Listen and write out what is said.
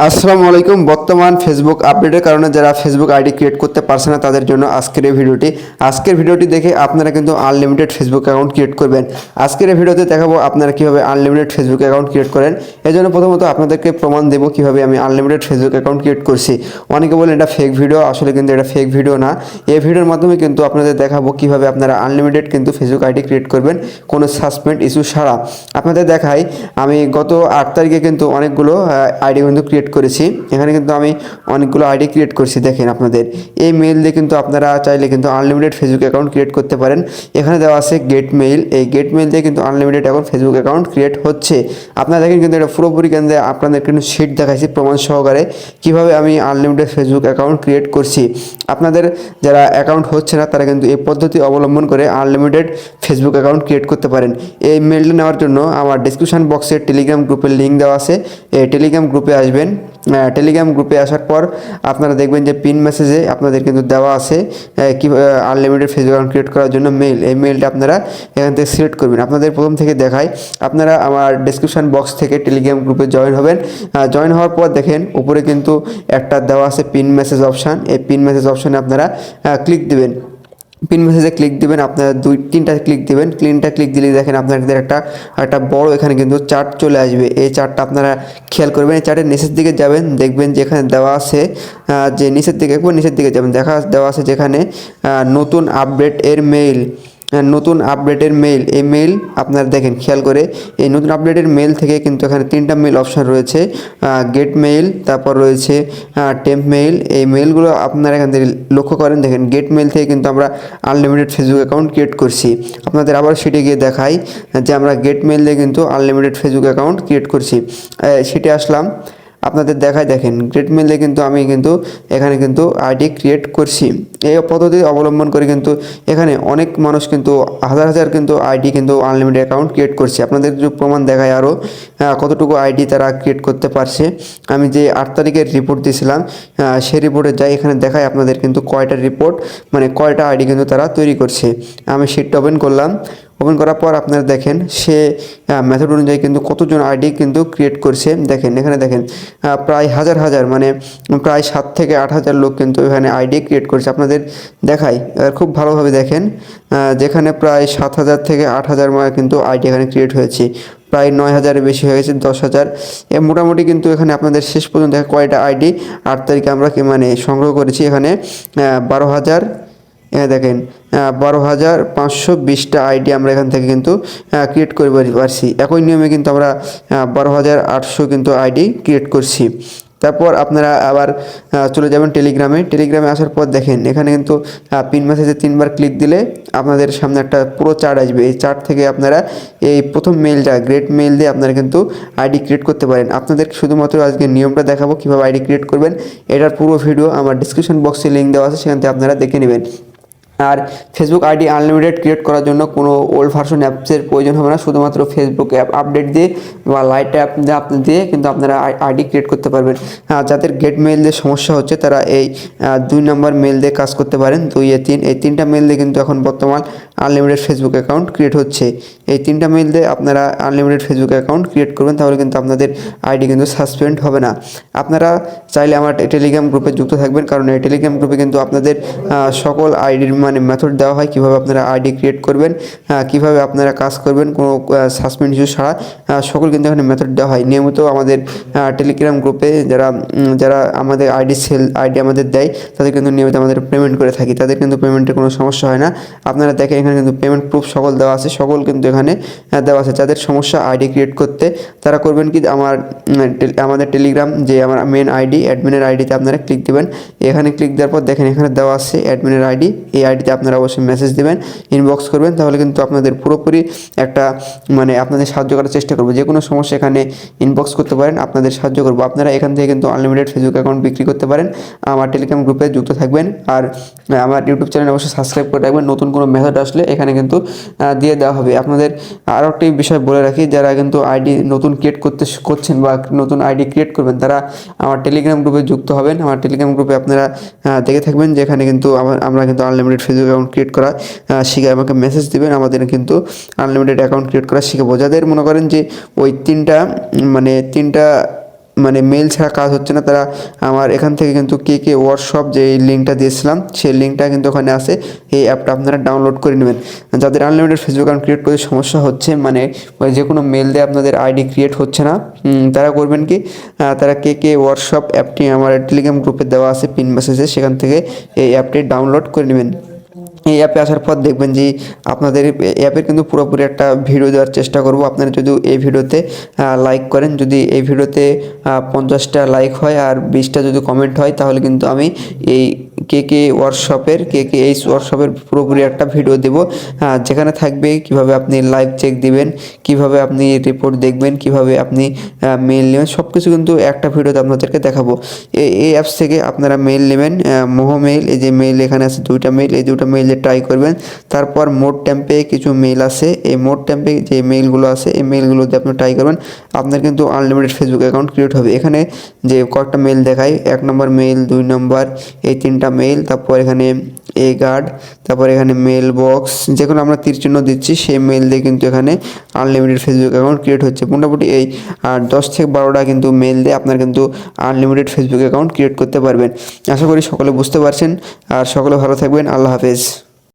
আসসালামু আলাইকুম। বর্তমান ফেসবুক আপডেটের কারণে যারা ফেসবুক আইডি ক্রিয়েট করতে পারছে না তাদের জন্য আজকের ভিডিওটি দেখে আপনারা কিন্তু আনলিমিটেড ফেসবুক অ্যাকাউন্ট ক্রিয়েট করবেন। আজকের এই ভিডিওতে দেখাবো আপনারা কিভাবে আনলিমিটেড ফেসবুক অ্যাকাউন্ট ক্রিয়েট করেন। এই জন্য প্রথমত আপনাদেরকে প্রমাণ দেবো কিভাবে আমি আনলিমিটেড ফেসবুক অ্যাকাউন্ট ক্রিয়েট করছি। অনেকে বলেন এটা ফেক ভিডিও, আসলে কিন্তু এটা ফেক ভিডিও না। এই ভিডিওর মাধ্যমে কিন্তু আপনাদের দেখাবো কিভাবে আপনারা আনলিমিটেড কিন্তু ফেসবুক আইডি ক্রিয়েট করবেন কোনো সাসপেন্ড ইস্যু ছাড়া। আপনাদের দেখাই, আমি গত 8 তারিখে কিন্তু অনেকগুলো আইডি কিন্তু ক্রিয়েট করেছি। এখানে কিন্তু আমি অনেকগুলো আইডি ক্রিয়েট করছি। দেখেন, আপনাদের এই মেইল দিয়ে কিন্তু আপনারা চাইলে কিন্তু আনলিমিটেড ফেসবুক অ্যাকাউন্ট ক্রিয়েট করতে পারেন। এখানে দেওয়া আছে গেট মেইল, এই গেট মেইল দিয়ে কিন্তু আনলিমিটেড এখন ফেসবুক অ্যাকাউন্ট ক্রিয়েট হচ্ছে। আপনারা দেখেন কিন্তু এটা পুরোপুরি কেন্দ্রে আপনাদের কিন্তু শিট দেখাইছি প্রমাণ সহকারে কিভাবে আমি আনলিমিটেড ফেসবুক অ্যাকাউন্ট ক্রিয়েট করছি। আপনাদের যারা অ্যাকাউন্ট হচ্ছে না তারা কিন্তু এই পদ্ধতি অবলম্বন করে আনলিমিটেড ফেসবুক অ্যাকাউন্ট ক্রিয়েট করতে পারেন। এই মেইলটা নেওয়ার জন্য আমার ডিসক্রিপশন বক্সে টেলিগ্রাম গ্রুপের লিঙ্ক দেওয়া আছে। এই টেলিগ্রাম গ্রুপে আসবেন। টেলিগ্রাম গ্রুপে আসার পর আপনারা দেখবেন যে পিন মেসেজে আপনাদের কিন্তু দেওয়া আছে কি আনলিমিটেড ফেসবুক অ্যাকাউন্ট ক্রিয়েট করার জন্য মেইল। এই মেইলটা আপনারা এখান থেকে সিলেক্ট করবেন। আপনাদের প্রথম থেকে দেখায়, আপনারা আমার ডিসক্রিপশন বক্স থেকে টেলিগ্রাম গ্রুপে জয়েন হবেন। জয়েন হওয়ার পর দেখেন উপরে কিন্তু একটা দেওয়া আছে পিন মেসেজ অপশান। এই পিন মেসেজ অপশানে আপনারা ক্লিক দিবেন। পিন মেসেজে ক্লিক দিবেন, আপনারা 2-3টা ক্লিক দিবেন। ক্লিক দিলে দেখেন আপনাদের একটা বড় এখানে কিন্তু চার্ট চলে আসবে। এই চার্টটা আপনারা খেয়াল করবেন। এই চার্টের নিচের দিকে যাবেন, দেখবেন যে এখানে দেওয়া আছে যে নিচের দিকে যাবেন, দেওয়া আছে যেখানে নতুন আপডেটের মেইল। এই মেইল আপনারা দেখেন খেয়াল করে, এই নতুন আপডেটের মেইল থেকে কিন্তু এখানে 3টা মেইল অপশান রয়েছে। গেট মেইল, তারপর রয়েছে টেম্প মেইল। এই মেইলগুলো আপনারা এখান থেকে লক্ষ্য করেন। দেখেন গেট মেইল থেকে কিন্তু আমরা আনলিমিটেড ফেসবুক অ্যাকাউন্ট ক্রিয়েট করছি। আপনাদের আবার সেটি গিয়ে দেখাই যে আমরা গেট মেইল দিয়ে কিন্তু আনলিমিটেড ফেসবুক অ্যাকাউন্ট ক্রিয়েট করছি। সেটি আসলাম, আপনাদের দেখায়। দেখেন গ্রেট মেইলে কিন্তু আমি কিন্তু এখানে কিন্তু আইডি ক্রিয়েট করছি। এই পদ্ধতি অবলম্বন করে কিন্তু এখানে অনেক মানুষ কিন্তু হাজার কিন্তু আইডি কিন্তু আনলিমিটেড অ্যাকাউন্ট ক্রিয়েট করছে। আপনাদের কিছু প্রমাণ দেখায় আরও কতটুকু আইডি তারা ক্রিয়েট করতে পারছে। আমি যে 8 তারিখের রিপোর্ট দিয়েছিলাম সেই রিপোর্টে যাই, এখানে দেখায় আপনাদের কিন্তু কয়টা রিপোর্ট মানে কয়টা আইডি কিন্তু তারা তৈরি করছে। আমি শিটটা ওপেন করলাম। ওপেন করার পর আপনারা দেখেন সে মেথড অনুযায়ী কিন্তু কতজন আইডি কিন্তু ক্রিয়েট করছে। দেখেন এখানে দেখেন প্রায় হাজার মানে প্রায় 7 থেকে 8 হাজার লোক কিন্তু এখানে আইডি ক্রিয়েট করছে। আপনাদের দেখাই খুব ভালোভাবে দেখেন, যেখানে প্রায় 7,000 থেকে 8,000 কিন্তু আইডি এখানে ক্রিয়েট হয়েছে। প্রায় 9,000-এর বেশি হয়ে গেছে, 10,000। মোটামুটি কিন্তু এখানে আপনাদের শেষ পর্যন্ত কয়টা আইডি 8 তারিখে আমরা সংগ্রহ করেছি। এখানে 12,000, দেখেন 12,520টা আইডি আমরা এখান থেকে কিন্তু ক্রিয়েট করে পারছি। একই নিয়মে কিন্তু আমরা 12,800 কিন্তু আইডি ক্রিয়েট করছি। তারপর আপনারা আবার চলে যাবেন টেলিগ্রামে আসার পর দেখেন এখানে কিন্তু পিন মেসেজে 3বার ক্লিক দিলে আপনাদের সামনে একটা পুরো চার্ট আসবে। এই চার্ট থেকে আপনারা এই প্রথম মেইলটা গ্রেট মেইল দিয়ে আপনারা কিন্তু আইডি ক্রিয়েট করতে পারেন। আপনাদের শুধুমাত্র আজকে নিয়মটা দেখাবো কীভাবে আইডি ক্রিয়েট করবেন। এটার পুরো ভিডিও আমার ডিসক্রিপশন বক্সে লিঙ্ক দেওয়া আছে, সেখান থেকে আপনারা দেখে নেবেন। আর ফেসবুক আইডি আনলিমিটেড ক্রিয়েট করার জন্য কোনো ওল্ড ভার্সন অ্যাপসের প্রয়োজন হবে না। শুধুমাত্র ফেসবুক অ্যাপ আপডেট দিয়ে বা লাইট অ্যাপ দিয়ে কিন্তু আপনারা আইডি ক্রিয়েট করতে পারবেন। যাদের গেট মেইল দিয়ে সমস্যা হচ্ছে তারা এই 2 নম্বর মেইল দিয়ে কাজ করতে পারেন। 2-3 এই 3টা মেইল দিয়ে কিন্তু এখন বর্তমান আনলিমিটেড ফেসবুক অ্যাকাউন্ট ক্রিয়েট হচ্ছে। এই 3টা মেইল দিয়ে আপনারা আনলিমিটেড ফেসবুক অ্যাকাউন্ট ক্রিয়েট করবেন, তাহলে কিন্তু আপনাদের আইডি কিন্তু সাসপেন্ড হবে না। আপনারা চাইলে আমার টেলিগ্রাম গ্রুপে যুক্ত থাকবেন, কারণ এই টেলিগ্রাম গ্রুপে কিন্তু আপনাদের সকল আইডির মেথড দেওয়া হয় কিভাবে আপনারা আইডি ক্রিয়েট করবেন, কিভাবে আপনারা কাজ করবেন কোনো সাসপেন্ড ইস্যু ছাড়া। সকল কিন্তু এখানে মেথড দেওয়া হয় নিয়মিত। আমাদের টেলিগ্রাম গ্রুপে যারা আমাদের আইডি আমাদের দেয় তাদের কিন্তু নিয়মিত আমাদের পেমেন্ট করে থাকি, তাদের কিন্তু পেমেন্টের কোনো সমস্যা হয় না। আপনারা দেখেন এখানে কিন্তু পেমেন্ট প্রুফ সকল দেওয়া আছে, সকল কিন্তু এখানে দেওয়া আছে। যাদের সমস্যা আইডি ক্রিয়েট করতে তারা করবেন কি, আমাদের টেলিগ্রাম যে আমার মেন আইডি অ্যাডমিনের আইডিতে আপনারা ক্লিক দেবেন। এখানে ক্লিক দেওয়ার পর দেখেন এখানে দেওয়া আছে অ্যাডমিনের আইডি। এই আইডিতে আপনারা অবশ্যই মেসেজ দেবেন, ইনবক্স করবেন, তাহলে কিন্তু আপনাদের পুরোপুরি একটা আপনাদের সাহায্য করার চেষ্টা করবো। যে কোনো সমস্যা এখানে ইনবক্স করতে পারেন, আপনাদের সাহায্য করবো। আপনারা এখান থেকে কিন্তু আনলিমিটেড ফেসবুক অ্যাকাউন্ট বিক্রি করতে পারেন। আমার টেলিগ্রাম গ্রুপে যুক্ত থাকবেন আর আমার ইউটিউব চ্যানেল অবশ্যই সাবস্ক্রাইব করে রাখবেন। নতুন কোনো মেথড আসলে এখানে কিন্তু দিয়ে দেওয়া হবে। আপনাদের আরও একটি বিষয় বলে রাখি, যারা কিন্তু আইডি নতুন ক্রিয়েট করছেন বা নতুন আইডি ক্রিয়েট করবেন তারা আমার টেলিগ্রাম গ্রুপে যুক্ত হবেন। আমার টেলিগ্রাম গ্রুপে আপনারা দেখে থাকবেন যে এখানে কিন্তু আমরা কিন্তু আনলিমিটেড ফেসবুক অ্যাকাউন্ট ক্রিয়েট করা শিখে আমাকে মেসেজ দেবেন, আমাদের কিন্তু আনলিমিটেড অ্যাকাউন্ট ক্রিয়েট করা শিখাবো। যাদের মনে করেন যে ওই তিনটা মানে মেল ছাড়া কাজ হচ্ছে না, তারা আমার এখান থেকে কিন্তু কে ওয়ার্কশপ যে লিঙ্কটা দিয়েছিলাম সেই লিঙ্কটা কিন্তু ওখানে আছে। এই অ্যাপটা আপনারা ডাউনলোড করে নেবেন। যাদের আনলিমিটেড ফেসবুক অ্যাকাউন্ট ক্রিয়েট করতে সমস্যা হচ্ছে, মানে যে কোনো মেল দিয়ে আপনাদের আইডি ক্রিয়েট হচ্ছে না, তারা করবেন কি, তারা কে ওয়ার্কশপ অ্যাপটি আমার টেলিগ্রাম গ্রুপে দেওয়া আছে পিন মেসেজে, সেখান থেকে এই অ্যাপটি ডাউনলোড করে নেবেন। এই অ্যাপে আসার পর দেখবেন যে আপনাদের অ্যাপের কিন্তু পুরোপুরি একটা ভিডিও দেওয়ার চেষ্টা করব। আপনারা যদি এই ভিডিওতে লাইক করেন, যদি এই ভিডিওতে 50টা লাইক হয় আর 20টা যদি কমেন্ট হয়, তাহলে কিন্তু আমি এই কে এই ওয়ার্কশপের পুরোপুরি একটা ভিডিও দেব, যেখানে থাকবে কিভাবে আপনি লাইভ চেক দিবেন, কিভাবে আপনি রিপোর্ট দেখবেন, কিভাবে আপনি মেল নেবেন, সব কিছু কিন্তু একটা ভিডিওতে আপনাদেরকে দেখাবো। এই অ্যাপস থেকে আপনারা মেল নেবেন, মোহো মেল, এই যে মেল এখানে আছে 2টা মেল, এই 2টা মেইলে ট্রাই করবেন। তারপর মোড টেম্পে কিছু মেল আছে, এই মোড টেম্পে যে মেইলগুলো আছে এই মেইলগুলোতে আপনি ট্রাই করবেন, আপনার কিন্তু আনলিমিটেড ফেসবুক অ্যাকাউন্ট ক্রিয়েট হবে। এখানে যে কয়েকটা মেল দেখায়, 1 নম্বর মেইল, 2 নম্বর, এই 3টা মেইল, তারপর এখানে গার্ড, তারপর এখানে মেল বক্স, যেগুলো আমরা তীর চিহ্ন দিচ্ছি সেই মেল দিয়ে কিন্তু এখানে আনলিমিটেড ফেসবুক অ্যাকাউন্ট ক্রিয়েট হচ্ছে। মোটামুটি এই 10 থেকে 12টা কিন্তু মেল দিয়ে আপনার কিন্তু আনলিমিটেড ফেসবুক অ্যাকাউন্ট ক্রিয়েট করতে পারবেন। আশা করি সকলে বুঝতে পারছেন, আর সকলে ভালো থাকবেন। আল্লাহ হাফেজ।